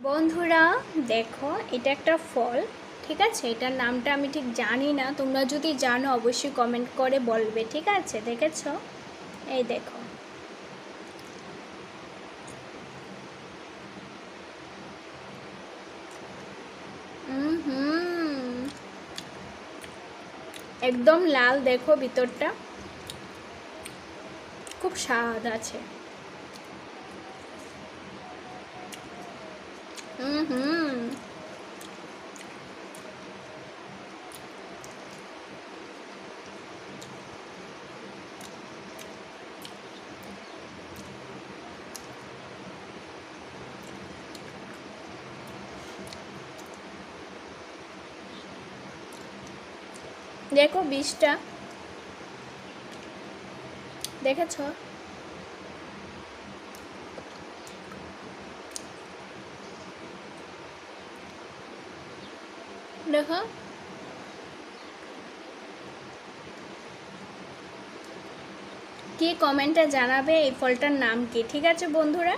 বন্ধুরা দেখো, এটা একটা ফল। ঠিক আছে, এটার নামটা আমি ঠিক জানি না, তোমরা যদি জানো অবশ্যই কমেন্ট করে বলবে। ঠিক আছে, দেখেছো? এই দেখো। হুম, একদম লাল, দেখো ভিতরটা খুব স্বাদ আছে। হুম। দেখো বীজটা, দেখেছো? দেখো, কি কমেন্টে জানাবে এই ফলটার নাম কি। ঠিক আছে বন্ধুরা।